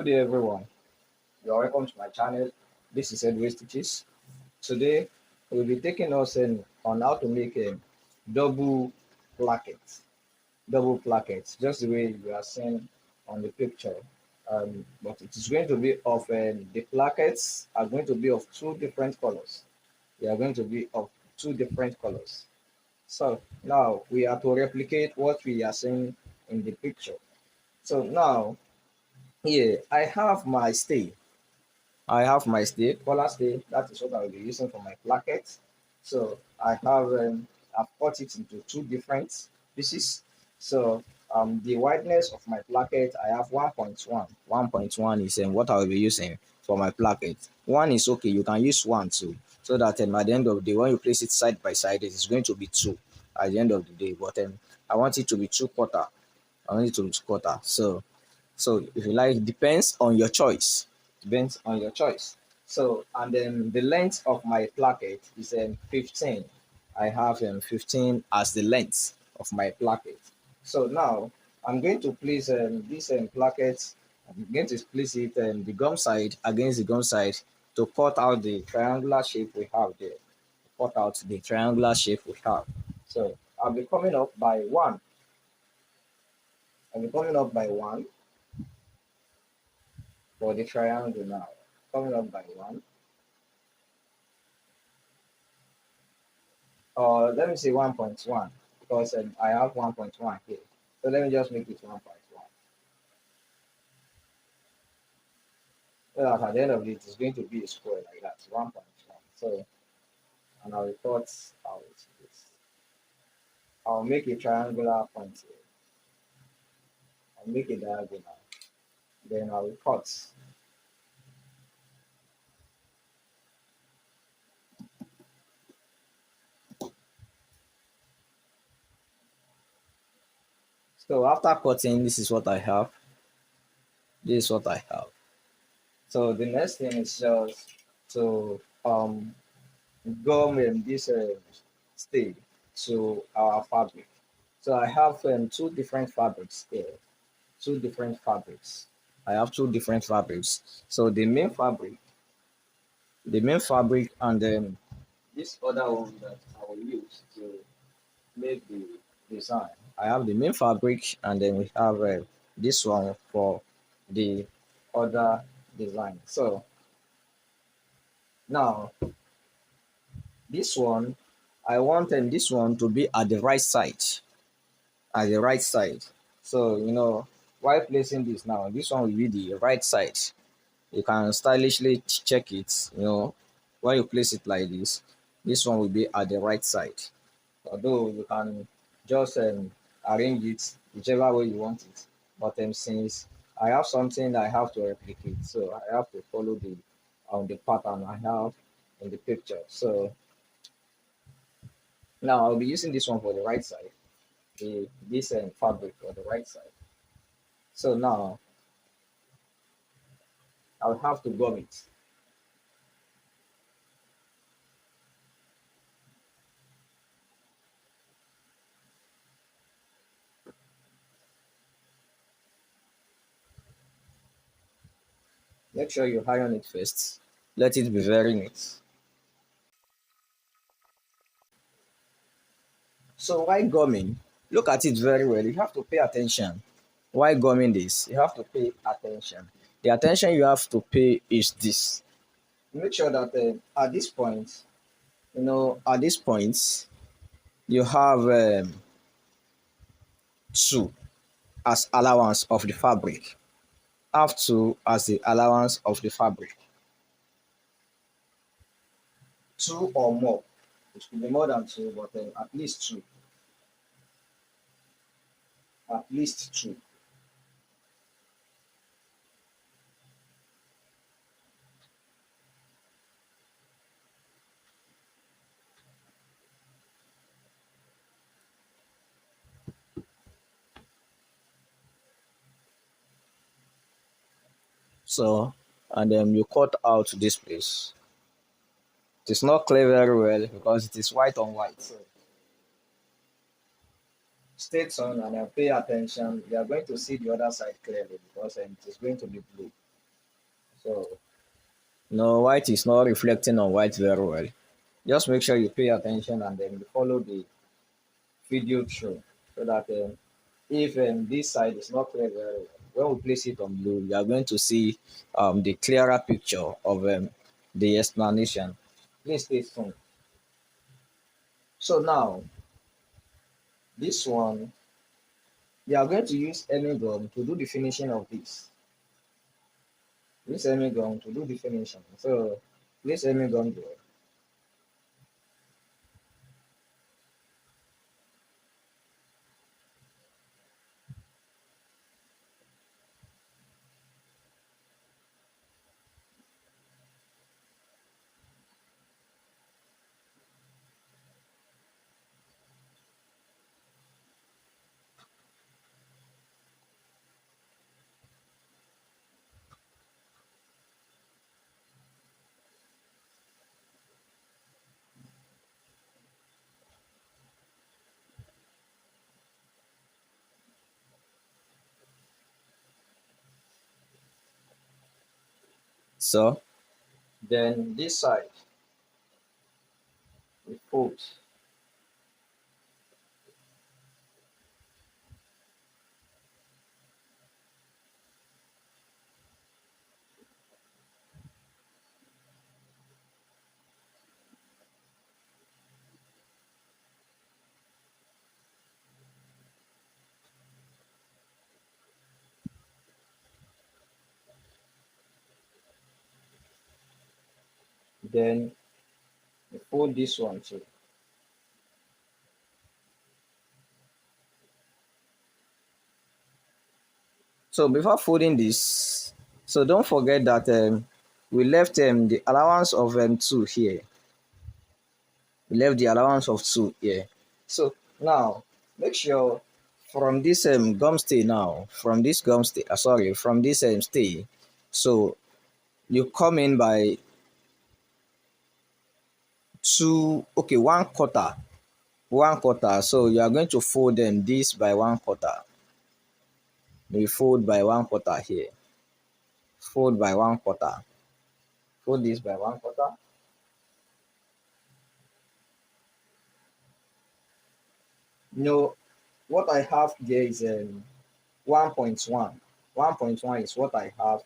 Good day, everyone. You're welcome to my channel. This is Edward Stitches. Today, we'll be taking us in on how to make a double placket. Double placket, just the way you are seeing on the picture. But it is going to be of the plackets are going to be of two different colors. They are going to be of two different colors. So now we are to replicate what we are seeing in the picture. So now here I have my stay. I have my stay, color stay. That is what I will be using for my placket. So I've cut it into two different pieces. So the wideness of my placket, I have 1.1. 1.1 is what I will be using for my placket. One is okay, you can use one too, so that at the end of the day, when you place it side by side, it is going to be two at the end of the day. But I want it to be 2/4. I want it to be 2/4. So if you like, it depends on your choice. Depends on your choice. So and then the length of my placket is 15. I have 15 as the length of my placket. So now I'm going to place this placket. I'm going to place it the gum side against the gum side to cut out the triangular shape we have there. Cut out the triangular shape we have. So I'll be coming up by one. I'll be coming up by one for the triangle now. Coming up by one. Or let me say 1.1 because I have 1.1 here. So let me just make it 1.1. So that at the end of it, it's going to be a square like that, 1.1. So, and I'll cut out this. I'll make a triangular point here. I'll make a diagonal. Then I will cut. So after cutting, this is what I have. This is what I have. So the next thing is just to gum this stay to our fabric. So I have two different fabrics here. Two different fabrics. I have two different fabrics. So the main fabric, and then this other one that I will use to make the design. I have the main fabric, and then we have this one for the other design. So now this one, I want this one to be at the right side. At the right side. So while placing this now, this one will be the right side. You can stylishly check it. When you place it like this one will be at the right side. Although you can just arrange it whichever way you want it. But since I have something I have to replicate, so I have to follow the pattern I have in the picture. So now I'll be using this one for the right side, this fabric for the right side. So now I'll have to gum it. Make sure you iron it first. Let it be very neat. So while gumming, look at it very well. You have to pay attention. While gumming this, you have to pay attention. The attention you have to pay is this. Make sure that at this point, at this point, you have two as allowance of the fabric. Have two as the allowance of the fabric. Two or more. It could be more than two, but at least two. At least two. So, and then you cut out this place. It is not clear very well because it is white on white. So stay tuned and pay attention. You are going to see the other side clearly because it is going to be blue. So no, white is not reflecting on white very well. Just make sure you pay attention and then you follow the video through so that if this side is not clear very well, when we place it on blue, you are going to see the clearer picture of the explanation. Please stay tuned. So now, this one, you are going to use any gum to do the finishing of this. Use any gum to do the finishing. So, place any gum there. So, then this side, we fold. Then we fold this one too. So before folding this, so don't forget that we left the allowance of 2 here. We left the allowance of 2 here. So now make sure from this gum stay now, from this gum stay, sorry, from this stay, so you come in by 2, okay, 1/4, 1/4. So you are going to fold this by 1/4. We fold by 1/4 here. Fold by 1/4. Fold this by 1/4. No, what I have here is 1.1. 1.1 is what I have.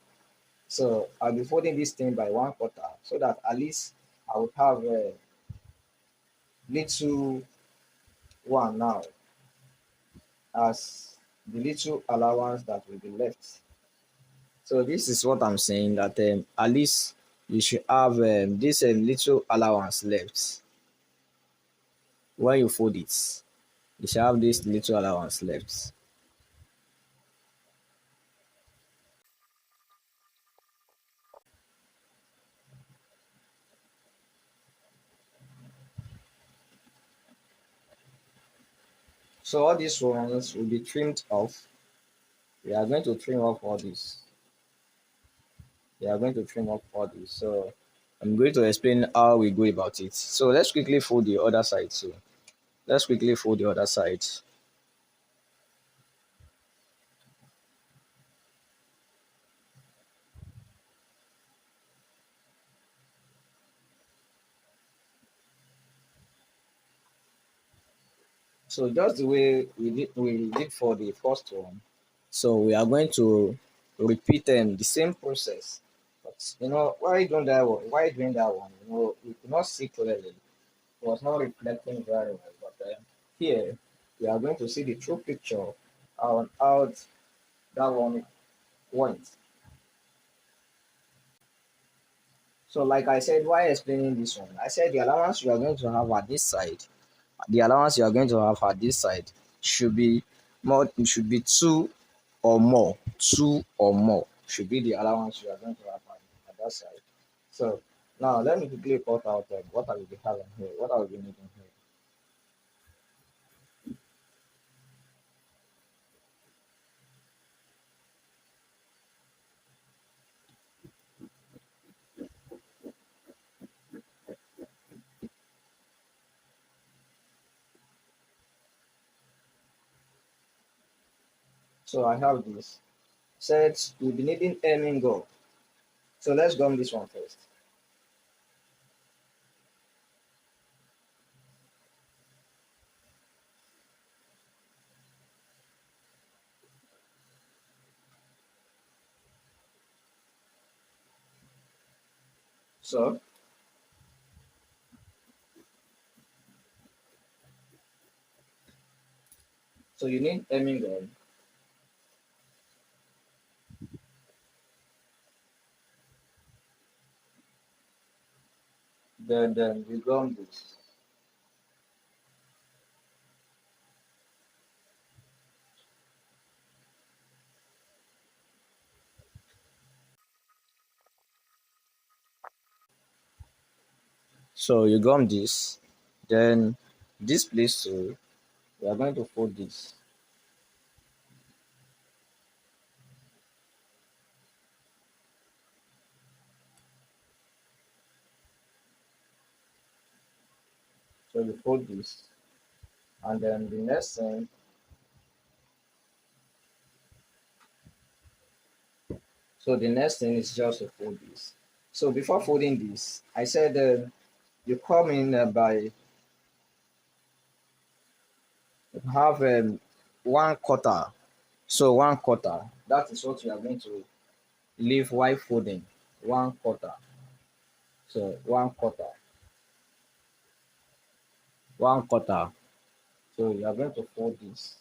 So I'll be folding this thing by 1/4 so that at least I would have a little one now as the little allowance that will be left. So this is what I'm saying, that at least you should have this little allowance left when you fold it. You should have this little allowance left. So all these ones will be trimmed off. We are going to trim off all this. We are going to trim off all this. So I'm going to explain how we go about it. So let's quickly fold the other side too. Let's quickly fold the other side. So just the way we did for the first one. So we are going to repeat the same process. But why doing that one? Why doing that one? We could not see clearly. It was not reflecting very well. But here we are going to see the true picture on how that one went. So like I said, why explaining this one? I said the allowance you are going to have at this side, the allowance you are going to have at this side should be more, should be two or more. Two or more should be the allowance you are going to have at that side. So now let me quickly cut out what I will be having here, what I will be needing here. So I have this. Said we'll be needing Emingo. So let's gum this one first. So you need hemming gum, then you gum this. So you gum this, then this place too, we are going to fold this. So you fold this, and then the next thing, is just to fold this. So before folding this, I said you come in by have 1/4. So 1/4, that is what you are going to leave while folding. 1/4. So 1/4, 1/4. So you are going to fold this.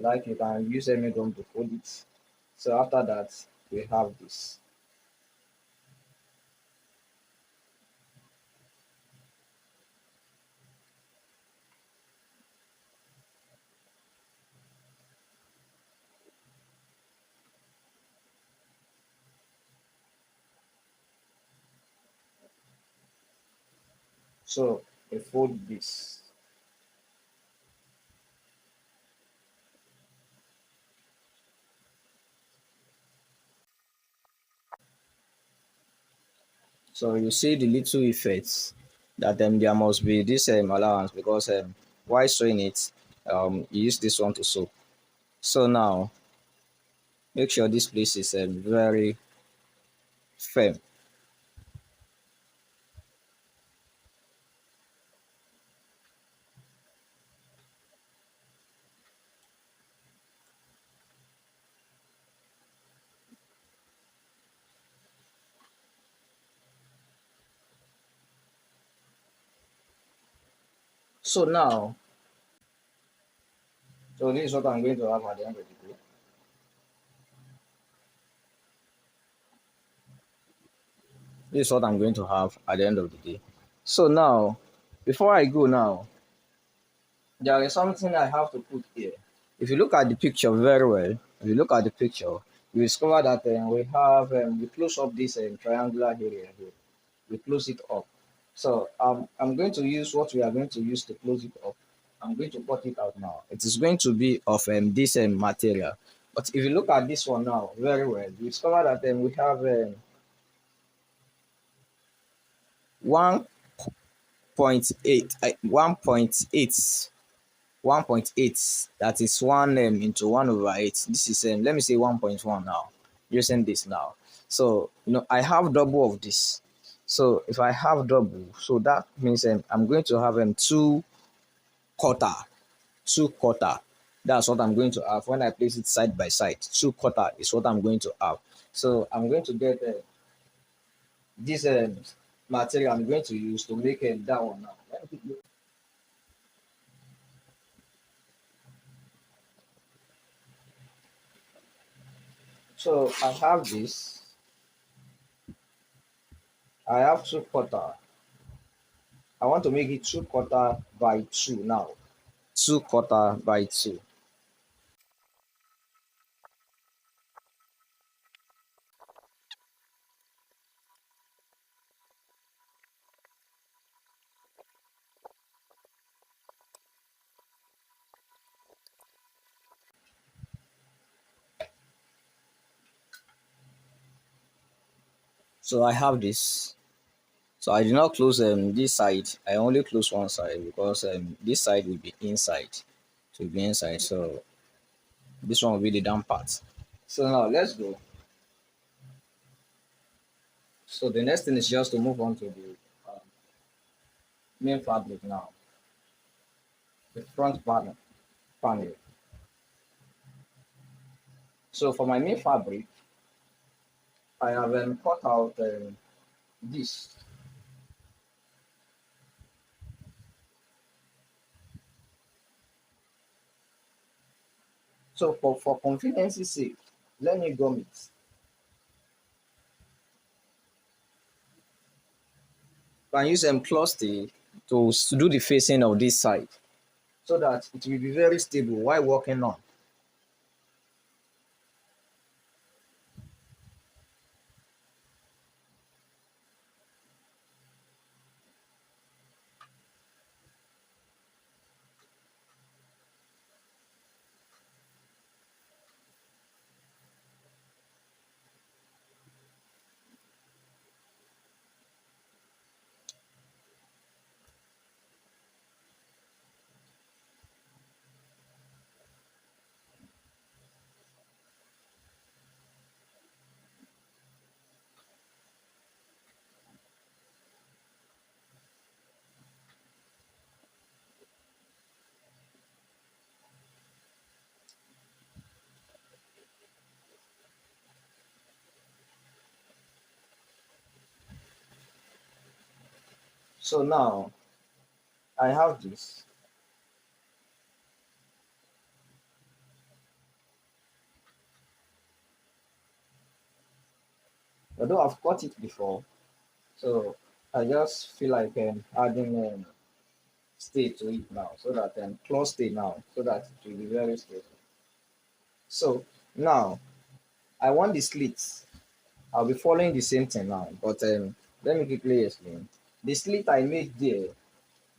Like you can use any gum to fold it. So after that, we have this. So we fold this. So you see the little effects that there must be this allowance because while sewing it, you use this one to sew. So now make sure this place is very firm. So now, so this is what I'm going to have at the end of the day. This is what I'm going to have at the end of the day. So now, before I go now, there is something I have to put here. If you look at the picture very well, if you look at the picture, you discover that we close up this triangular area here. We close it up. So I'm going to use what we are going to use to close it up. I'm going to cut it out now. It is going to be of this material. But if you look at this one now very well, you discover that we have 1.8, 1.8, 1.8. That is 1 into 1/8. This is let me say 1.1 now. Using this now. So I have double of this. So if I have double, so that means I'm going to have 2/4, 2/4. That's what I'm going to have when I place it side by side. 2/4 is what I'm going to have. So I'm going to get this material I'm going to use to make that one now. So I have this. I have 2/4. I want to make it 2/4 by 2 now. 2/4 by 2. So I have this. So I did not close this side. I only close one side because this side will be inside. To be inside. So this one will be the down part. So now let's go. So the next thing is just to move on to the main fabric now, the front panel. Panel. So for my main fabric, I have cut out this. So for convenience sake, let me gum it. Can use cluster to do the facing of this side so that it will be very stable while working on. So now I have this. Although I've cut it before, so I just feel like adding stay to it now, so that close stay now, so that it will be very stable. So now I want the slits. I'll be following the same thing now, but let me quickly explain. The slit I made there,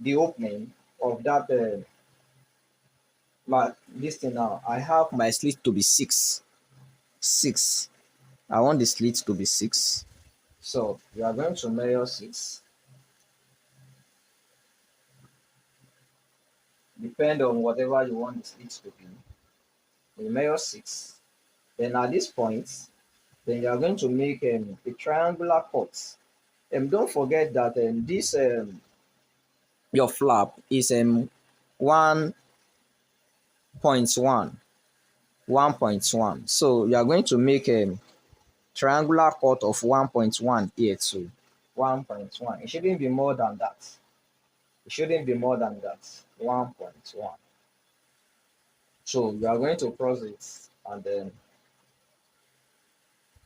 the opening of that my this thing now, I have my slit to be six. I want the slit to be six. So you are going to measure six. Depend on whatever you want the slit to be. You measure six. Then at this point, then you are going to make a triangular cut. Don't forget that this your flap is 1.1, 1.1. So you are going to make a triangular cut of 1.1 here too. 1.1. It shouldn't be more than that. It shouldn't be more than that. 1.1. So you are going to cross it and then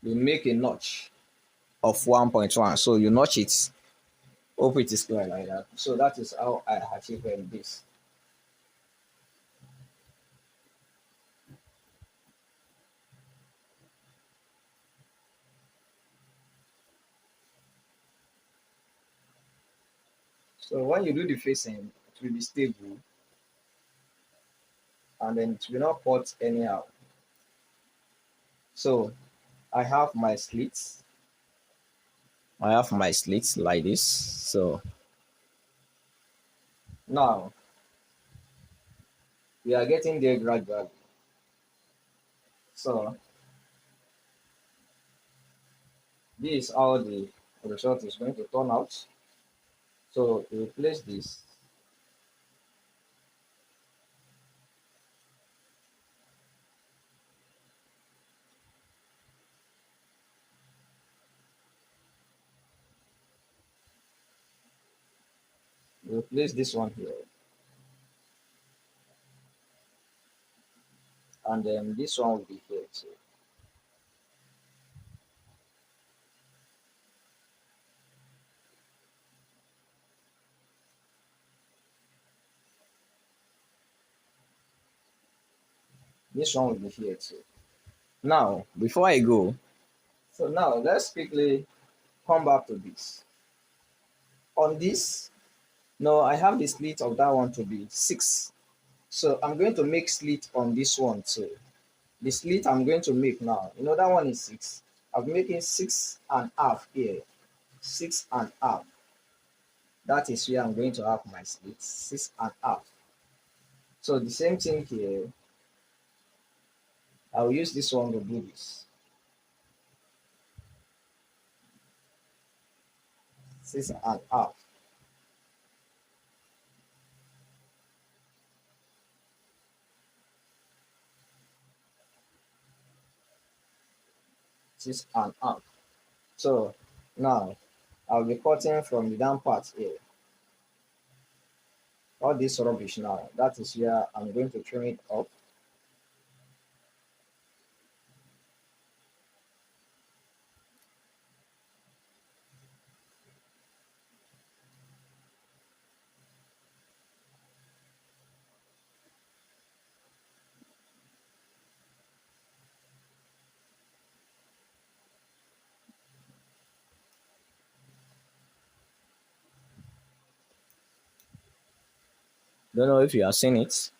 you make a notch of 1.1. So you notch it. Hope it is clear like that. So that is how I achieve this. So when you do the facing, it will be stable and then it will not cut anyhow. So I have my slits. I have my slits like this. So now we are getting there gradually. So this is how the result is going to turn out. So we replace this. We replace this one here. And then this one will be here too. This one will be here too. Now, before I go, so now let's quickly come back to this. On this, no, I have the slit of that one to be 6. So I'm going to make slit on this one too. The slit I'm going to make now, that one is 6. I'm making 6 and half here. 6 and half. That is where I'm going to have my slit, 6.5. So the same thing here, I'll use this one to do this, 6.5, 6.5. So now I'll be cutting from the down part here. All this rubbish now, that is where I'm going to trim it up. Don't know if you have seen it.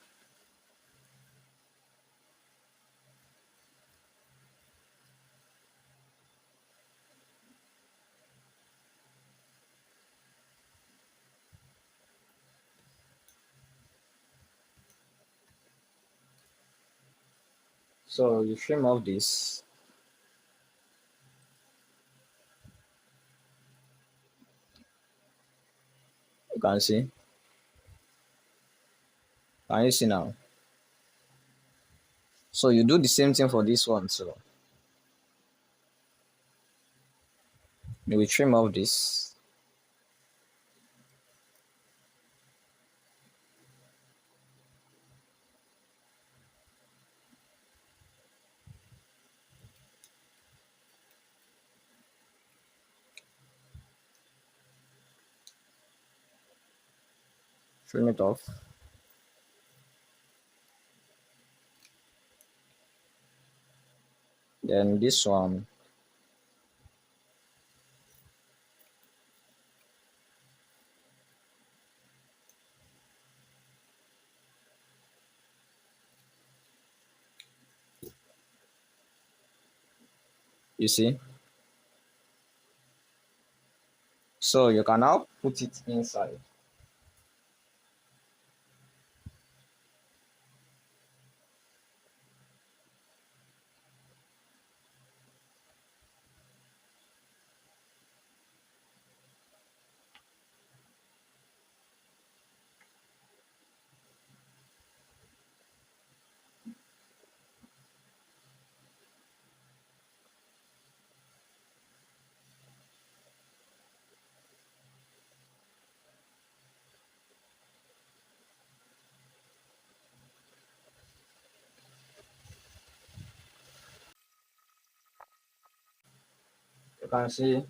So you trim off this. You can see. Can you see now? So you do the same thing for this one. So you will trim off this. Trim it off. Then this one, you see. So you can now put it inside. You can see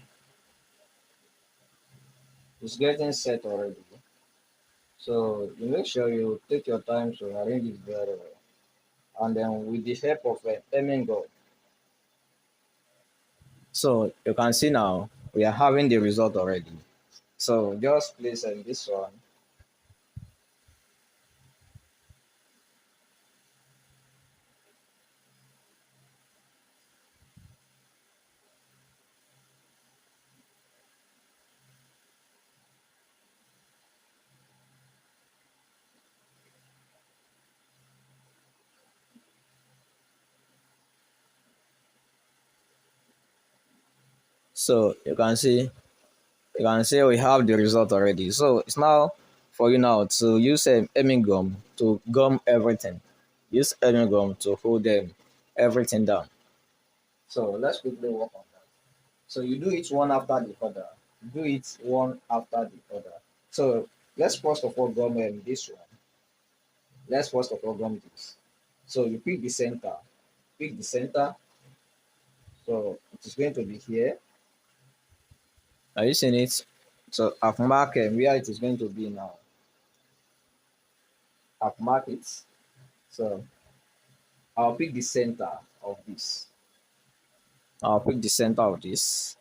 it's getting set already. So you make sure you take your time to arrange it very well. And then with the help of a hemming gun. So you can see now we are having the result already. So just place this one. So you can see we have the result already. So it's now for you now to use a hemming gum to gum everything. Use hemming gum to hold them everything down. So let's quickly work on that. So you do it one after the other. Do it one after the other. So let's first of all gum this one. Let's first of all gum this. So you pick the center. Pick the center. So it is going to be here. Are you seeing it? So I've marked where it is going to be now. I've marked it. So I'll pick the center of this. I'll pick the center of this.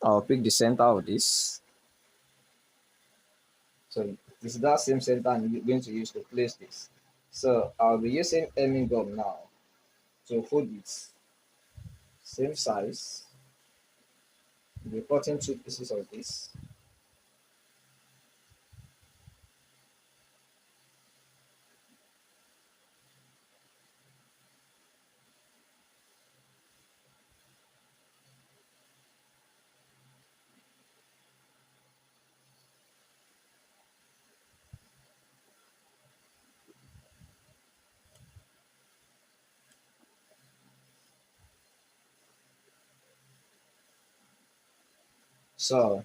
I'll pick the center of this. So this is that same center I'm going to use to place this. So I'll be using hemming gum now to hold it same size. Be cutting two pieces of this. So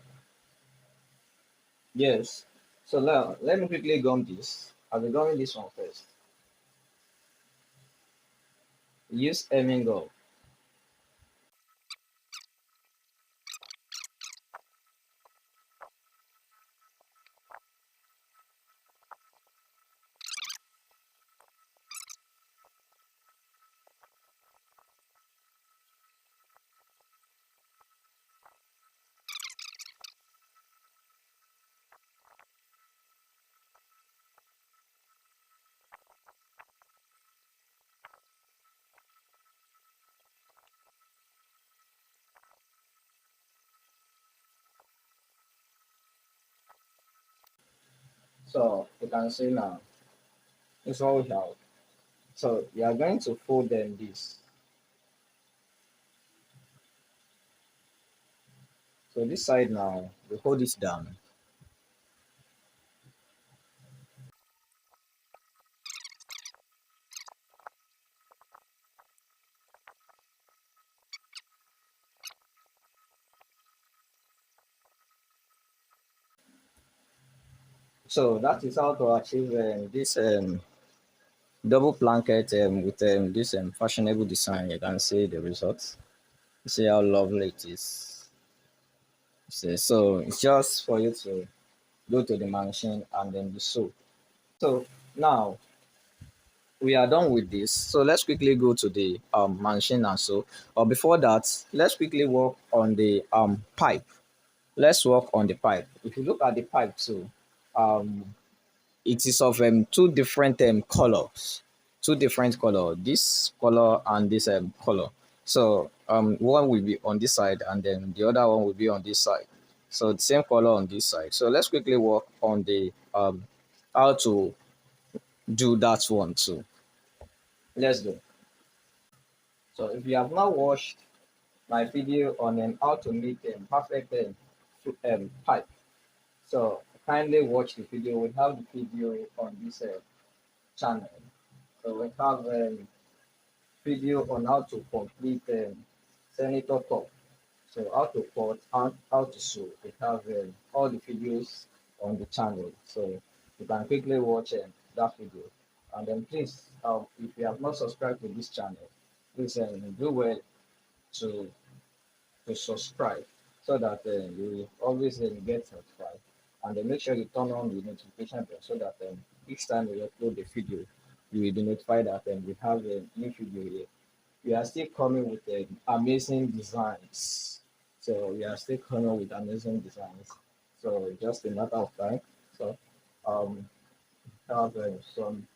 yes. So now let me quickly gum this. I'll be gumming this one first. Use hemming gum. So you can see now this is what we have. So you are going to fold them this. So this side now we hold it down. So that is how to achieve this double blanket with this fashionable design. You can see the results. See how lovely it is. See, so it's just for you to go to the machine and then the sew. So now we are done with this. So let's quickly go to the machine and sew. But before that, let's quickly work on the pipe. Let's work on the pipe. If you look at the pipe too, um, it is of two different colors, two different color, this color and this color. So one will be on this side and then the other one will be on this side. So the same color on this side. So let's quickly work on the how to do that one too. Let's go. So if you have not watched my video on how to make a perfect pipe, so kindly watch the video. We have the video on this channel. So we have video on how to complete senator top. So how to cut and how to sew. We have all the videos on the channel. So you can quickly watch that video. And then please, if you have not subscribed to this channel, please do well to subscribe so that you will always get notified. And then make sure you turn on the notification bell so that each time we upload the video, you will be notified that we have a new video here. We are still coming with amazing designs. So we are still coming with amazing designs. So just a matter of time. So um, have some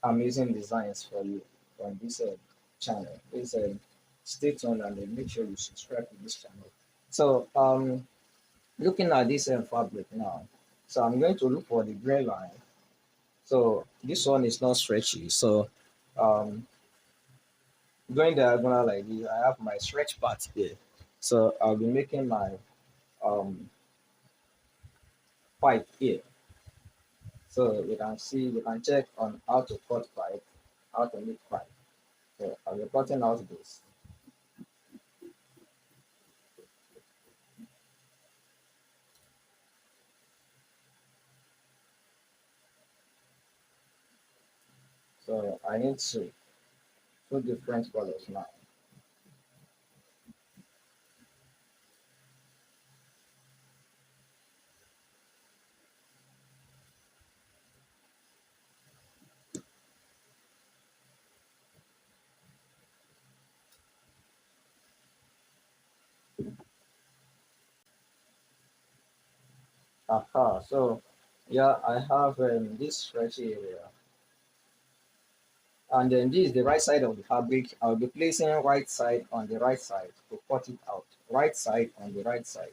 amazing designs for you on this channel. Please stay tuned and make sure you subscribe to this channel. So looking at this fabric now, so I'm going to look for the gray line. So this one is not stretchy. So um, going diagonal like this, I have my stretch part here. So I'll be making my um, pipe here. So you can see, you can check on how to cut pipe, how to make pipe. So I'll be cutting out this. So I need two different colors now. Aha, so yeah, I have this stretchy area. And then this is the right side of the fabric. I'll be placing right side on the right side to cut it out. Right side on the right side.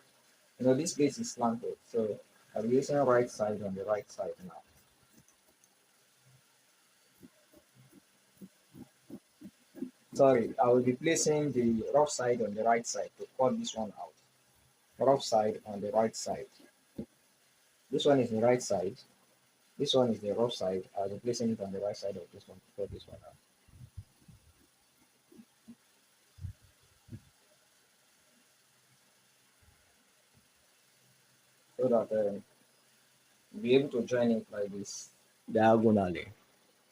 This place is slanted, so I'll be using right side on the right side now. Sorry, I will be placing the rough side on the right side to cut this one out. Rough side on the right side. This one is the right side. This one is the rough side. I'll be placing it on the right side of this one to cut this one out. So that we'll be able to join it like this diagonally.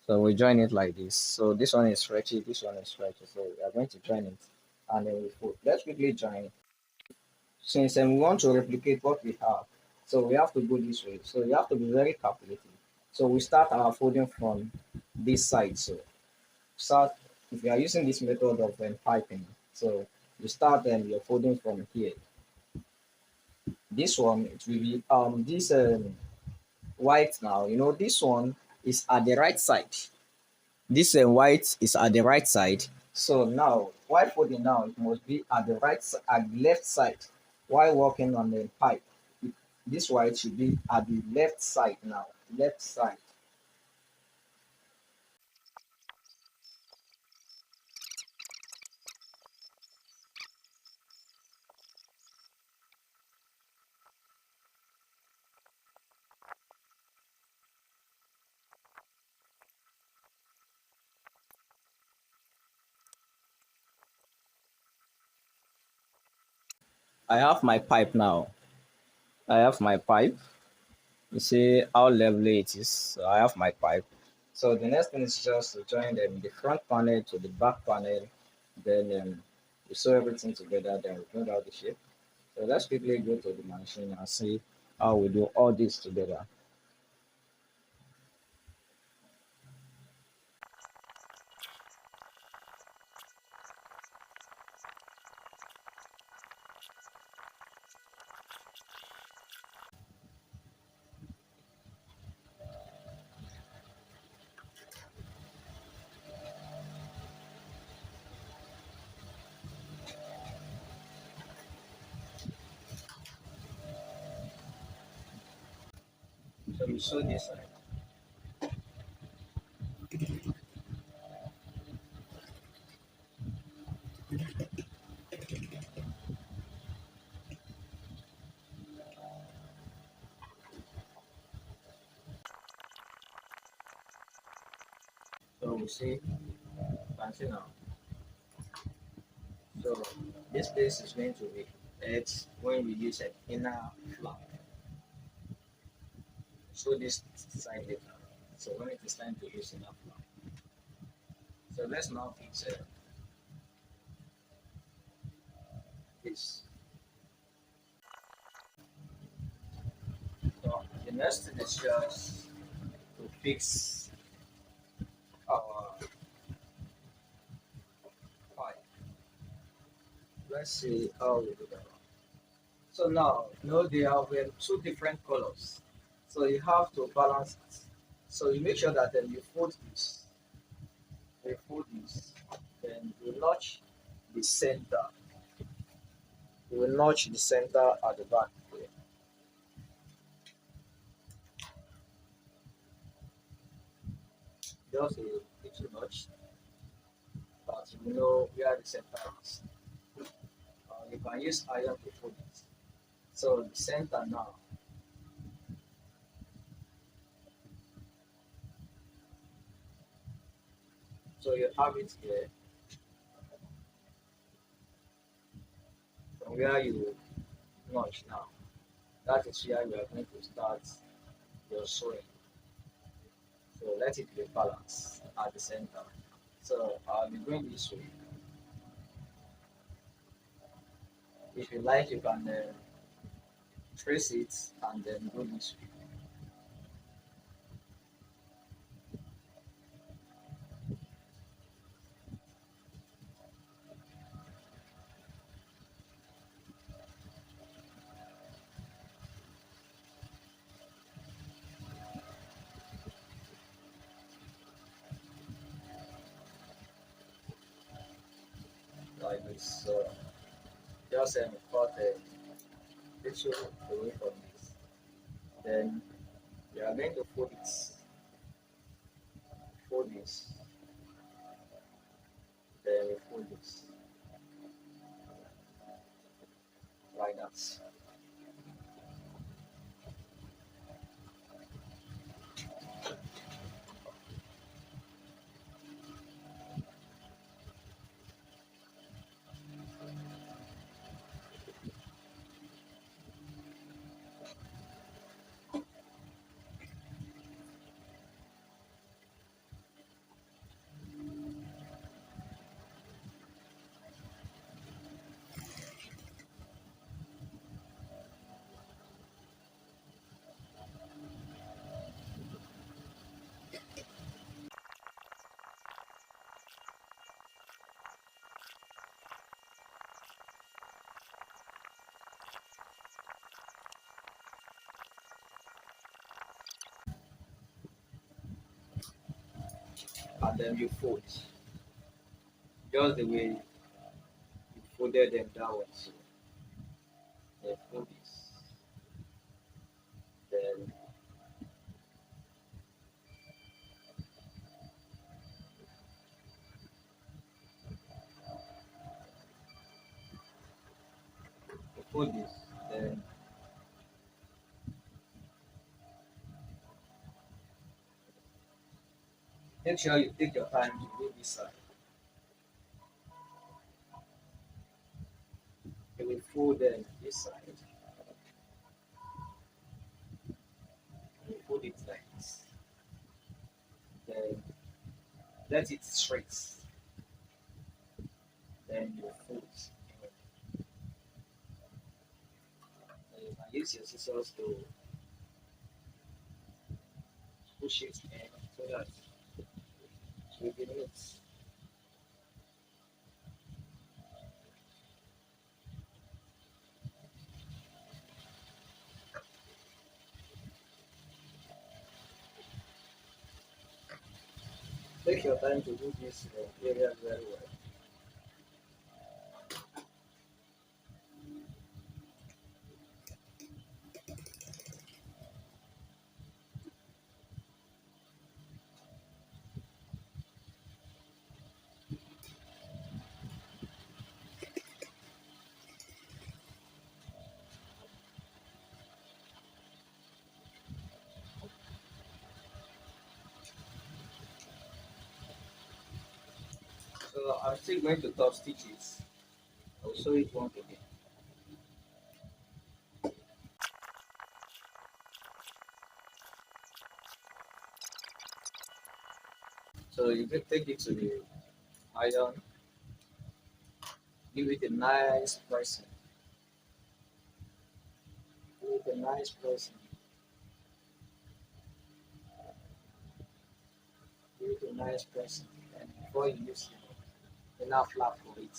So we join it like this. So this one is stretchy, this one is stretchy. So we are going to join it and then we fold. Let's quickly join. Since we want to replicate what we have, so we have to go this way. So you have to be very calculating. So we start our folding from this side. So start if you are using this method of piping. So you start and you're folding from here. This one it will be this white now. This one is at the right side. This white is at the right side. So now, while folding now, it must be at the at the left side. While working on the pipe, this white should be at the left side now. Left side. I have my pipe now. I have my pipe. You see how lovely it is. So I have my pipe. So the next thing is just to join them the front panel to the back panel. Then we sew everything together. Then we build out the shape. So let's quickly go to the machine and see how we do all this together. So we sew this side. So we see, fancy now. So this place is going to be X when we use an inner flap. So this side later. So when it is time to use inner flap. So let's now fix this. So the next thing is just to fix our pipe. Let's see how we do that. So now, they have two different colors. So you have to balance it. So you make sure that you fold this, then you notch the center. You will notch the center at the back here. Just a little notch, but you know where the center is. You can use iron to fold it. So the center now. So you have it here from where you notch now. That is where you are going to start your sewing. So let it be balanced at the center. So I'll be going this way. If you like, you can trace it and then go this way. this. So just cut this away from this. Then we are going to fold this, then we fold this like that. And then you fold just the way you folded them downwards. So then fold this, then you fold this, then make sure you take your time to do this side. You will fold them this side. You fold it like this. Then let it straight. Then you fold. Then you can use your scissors to push it in so that it will be neat. Take your time to do this area very well. So I'm still going to top stitches. I'll show it once again. So you can take it to the iron, give it a nice pressing. Give it a nice pressing. Give it a nice pressing. And before you use enough flap for it.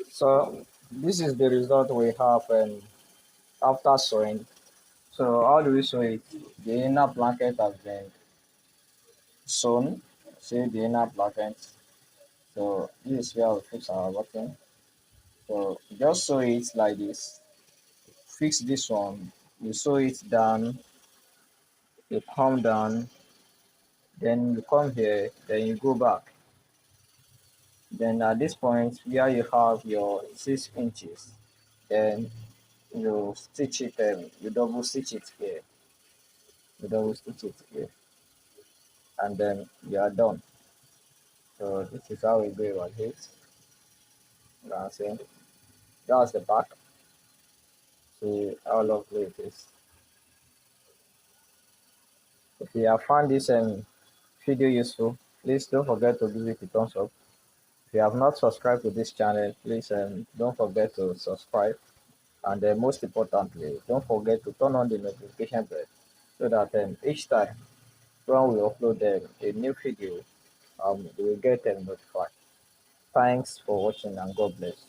So this is the result we have after sewing. So how do we sew it? The inner blanket has been sewn. See the inner blanket. So this is where we fix our button. So just sew it like this. Fix this one. You sew it down. You come down. Then you come here. Then you go back. Then at this point where you have your 6 inches, then you stitch it. You double stitch it here. You double stitch it here, and then you are done. So this is how we go about it. You know what I'm saying? That's the back. See how lovely it is. If you have found this video useful, please don't forget to give it a thumbs up. If you have not subscribed to this channel, please don't forget to subscribe. And most importantly, don't forget to turn on the notification bell so that each time when we upload a new video, you will get notified. Thanks for watching and God bless.